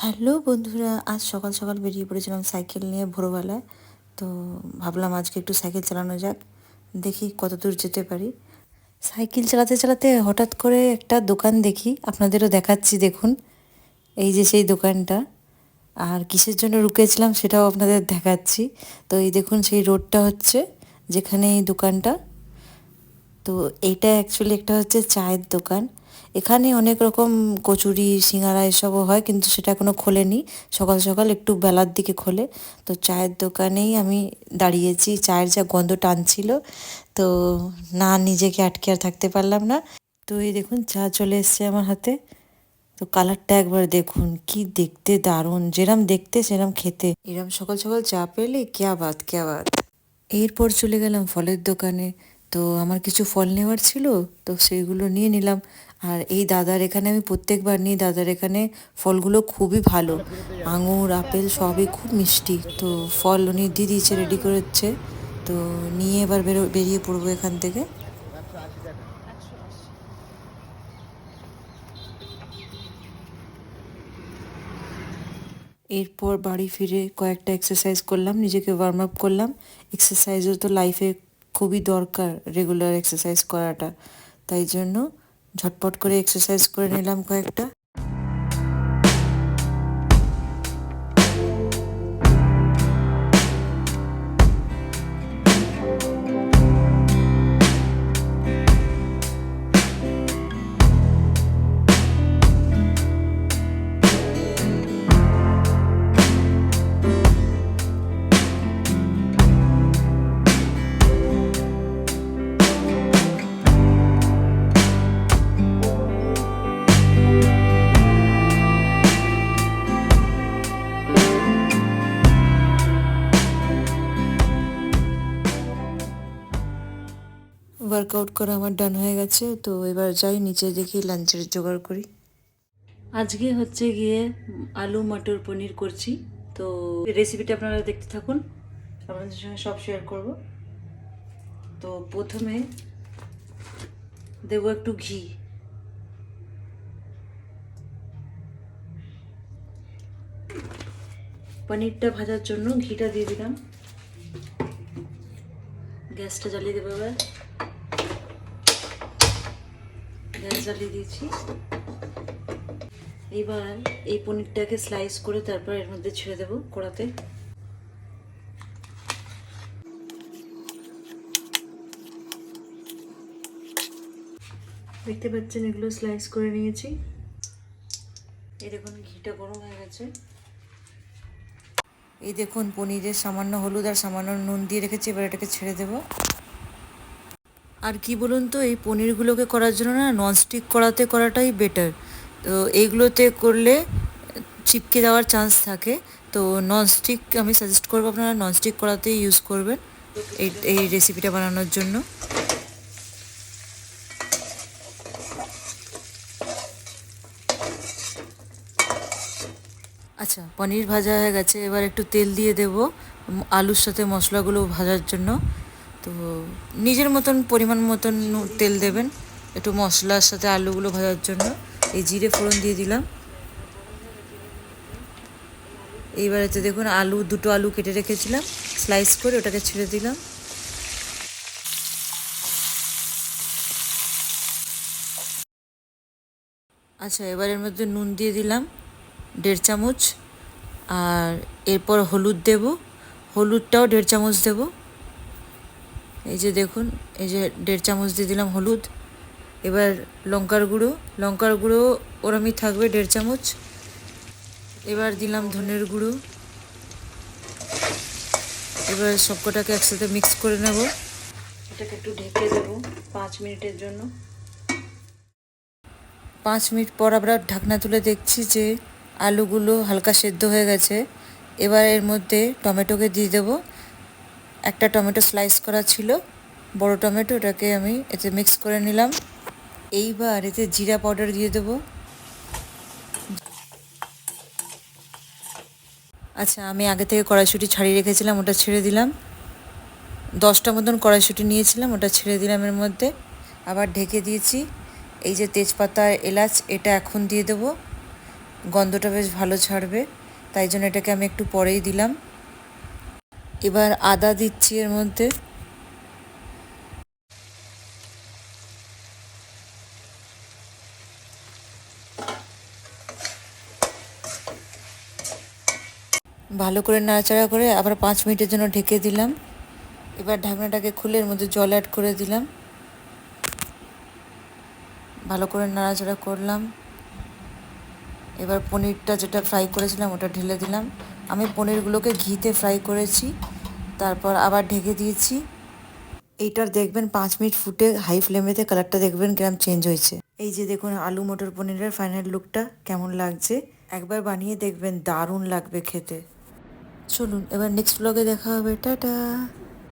Hello বন্ধুরা, আজ সকাল সকাল বেরিয়ে পড়েছিলাম সাইকেল নিয়ে ভোরবেলায়। তো ভাবলাম আজকে একটু সাইকেল চালানো যাক, দেখি কত দূর যেতে পারি। সাইকেল চালাতে চালাতে হঠাৎ করে একটা দোকান দেখি, আপনাদেরও দেখাচ্ছি দেখুন। এই যে সেই দোকানটা, আর কিসের জন্য রুকেছিলাম সেটাও আপনাদের দেখাচ্ছি। তো এই দেখুন সেই রোডটা হচ্ছে যেখানে এই দোকানটা। তো এইটা অ্যাকচুয়ালি একটা হচ্ছে চায়ের দোকান। এখানে অনেক রকম কচুরি সিঙ্গারা এসবও হয়, কিন্তু সেটা এখনও খোলেনি। সকাল সকাল একটু বেলার দিকে খোলে। তো চায়ের দোকানেই আমি দাঁড়িয়েছি, চায়ের যা গন্ধ টানছিল, তো না নিজেকে আটকে আর থাকতে পারলাম না। তো এই দেখুন চা চলে এসছে আমার হাতে। তো কালারটা একবার দেখুন, কি দেখতে দারুণ, যেরম দেখতে সেরম খেতে। এরম সকাল সকাল চা পেলে ক্যা বাত ক্যা বাত। এরপর চলে গেলাম ফলের দোকানে। তো আমার কিছু ফল নেওয়ার ছিল, তো সেইগুলো নিয়ে নিলাম। আর এই দাদার এখানে আমি প্রত্যেকবার নিই, দাদার এখানে ফলগুলো খুবই ভালো, আঙুর আপেল সবই খুব মিষ্টি। তো ফল উনি দিয়ে দিয়েছে, রেডি করেছে। তো নিয়ে এবার বেরিয়ে পড়বো এখান থেকে। এরপর বাড়ি ফিরে কয়েকটা এক্সারসাইজ করলাম, নিজেকে ওয়ার্ম আপ করলাম। এক্সারসাইজও তো লাইফে খুবই দরকার, রেগুলার এক্সারসাইজ করাটা। তাই জন্য ঝটপট করে এক্সারসাইজ করে নিলাম কয়েকটা। ওয়ার্কআউট করা আমার ডান হয়ে গেছে। তো এবার যাই নিচে, দেখি লাঞ্চের জোগাড় করি। আজকে হচ্ছে গিয়ে আলু মটর পনির করছি। তো রেসিপিটা আপনারা দেখতে থাকুন, আপনাদের সঙ্গে সব শেয়ার করব। তো প্রথমে দেবো একটু ঘি। পনিরটা ভাজার জন্য ঘিটা দিয়ে দিলাম। গ্যাসটা জ্বালিয়ে দেবো। এবার গ্যাস জ্বালিয়ে দিয়েছি। এবার এই পনিরটাকে স্লাইস করে তারপর এর মধ্যে ছেড়ে দেবো কড়াতে। দেখতে পাচ্ছেন এগুলো স্লাইস করে নিয়েছি। এই দেখুন ঘিটা গরম হয়ে গেছে। এই দেখুন পনিরের সামান্য হলুদ আর সামান্য নুন দিয়ে রেখেছি, এবার এটাকে ছেড়ে দেব। আর কি বলুন তো, এই পনিরগুলোকে করার জন্য না ননস্টিক কড়াতে করাটাই বেটার। তো এইগুলোতে করলে চিপকে দেওয়ার চান্স থাকে। তো ননস্টিক আমি সাজেস্ট করবো আপনারা ননস্টিক কড়াতেই ইউজ করবেন এই রেসিপিটা বানানোর জন্য। আচ্ছা, পনির ভাজা হয়ে গেছে। এবার একটু তেল দিয়ে দেব আলুর সাথে মশলাগুলো ভাজার জন্য। তো নিজের মতন পরিমাণ মতন তেল দেবেন একটু মশলার সাথে আলুগুলো ভাজার জন্য। এই জিরে ফোড়ন দিয়ে দিলাম। এইবারেতে দেখুন দুটো আলু কেটে রেখেছিলাম স্লাইস করে, ওটাকে ছেড়ে দিলাম। আচ্ছা, এবার এর মধ্যে নুন দিয়ে দিলাম 1.5 চামচ। আর এরপর হলুদ দেব, হলুদটাও 1.5 চামচ দেব। এই যে দেখুন, এই যে 1.5 চামচ দিয়ে দিলাম হলুদ। এবার লঙ্কার গুঁড়ো ওরমই থাকবে 1.5 চামচ। এবার দিলাম ধনের গুঁড়ো। এবার সবকটাকে একসাথে মিক্স করে নেব। এটাকে একটু ঢেকে দেব 5 মিনিটের জন্য। 5 মিনিট পর আবার ঢাকনা তুলে দেখছি যে আলুগুলো হালকা সেদ্ধ হয়ে গেছে। এবার এর মধ্যে টমেটোকে দিয়ে দেব। একটা টমেটো স্লাইস করা ছিল, বড় টমেটো, ওটাকে আমি এতে মিক্স করে নিলাম। এইবার এতে জিরা পাউডার দিয়ে দেব। আচ্ছা, আমি আগে থেকে কড়াইশুঁটি ছাড়িয়ে রেখেছিলাম, ওটা ছেড়ে দিলাম। 10টা মতন কড়াইশুঁটি নিয়েছিলাম, ওটা ছেড়ে দিলাম এর মধ্যে। আবার ঢেকে দিয়েছি। এই যে তেজপাতা এলাচ, এটা এখন দিয়ে দেবো। গন্ধটা বেশ ভালো ছাড়বে, তাই জন্য এটাকে আমি একটু পরেই দিলাম। এবার আদা দিচ্ছি এর মধ্যে। ভালো করে নাড়াচাড়া করে আবার 5 মিনিটের জন্য ঢেকে দিলাম। এবার ঢাকনাটাকে খুলে এর মধ্যে জল অ্যাড করে দিলাম। ভালো করে নাড়াচাড়া করলাম। এবার পনিরটা যেটা ফ্রাই করেছিলাম ওটা ঢেলে দিলাম। আমি পনিরগুলোকে ঘিতে ফ্রাই করেছি, তারপর আবার ঢেকে দিয়েছি। এইটার দেখবেন 5 মিনিট ফুটে হাই ফ্লেমেতে কালারটা দেখবেন কিরম চেঞ্জ হয়েছে। এই যে দেখুন আলু মটর পনিরের ফাইনাল লুকটা কেমন লাগছে, একবার বানিয়ে দেখবেন, দারুণ লাগবে খেতে। চলুন এবার নেক্সট ব্লগে দেখা হবে, টাটা।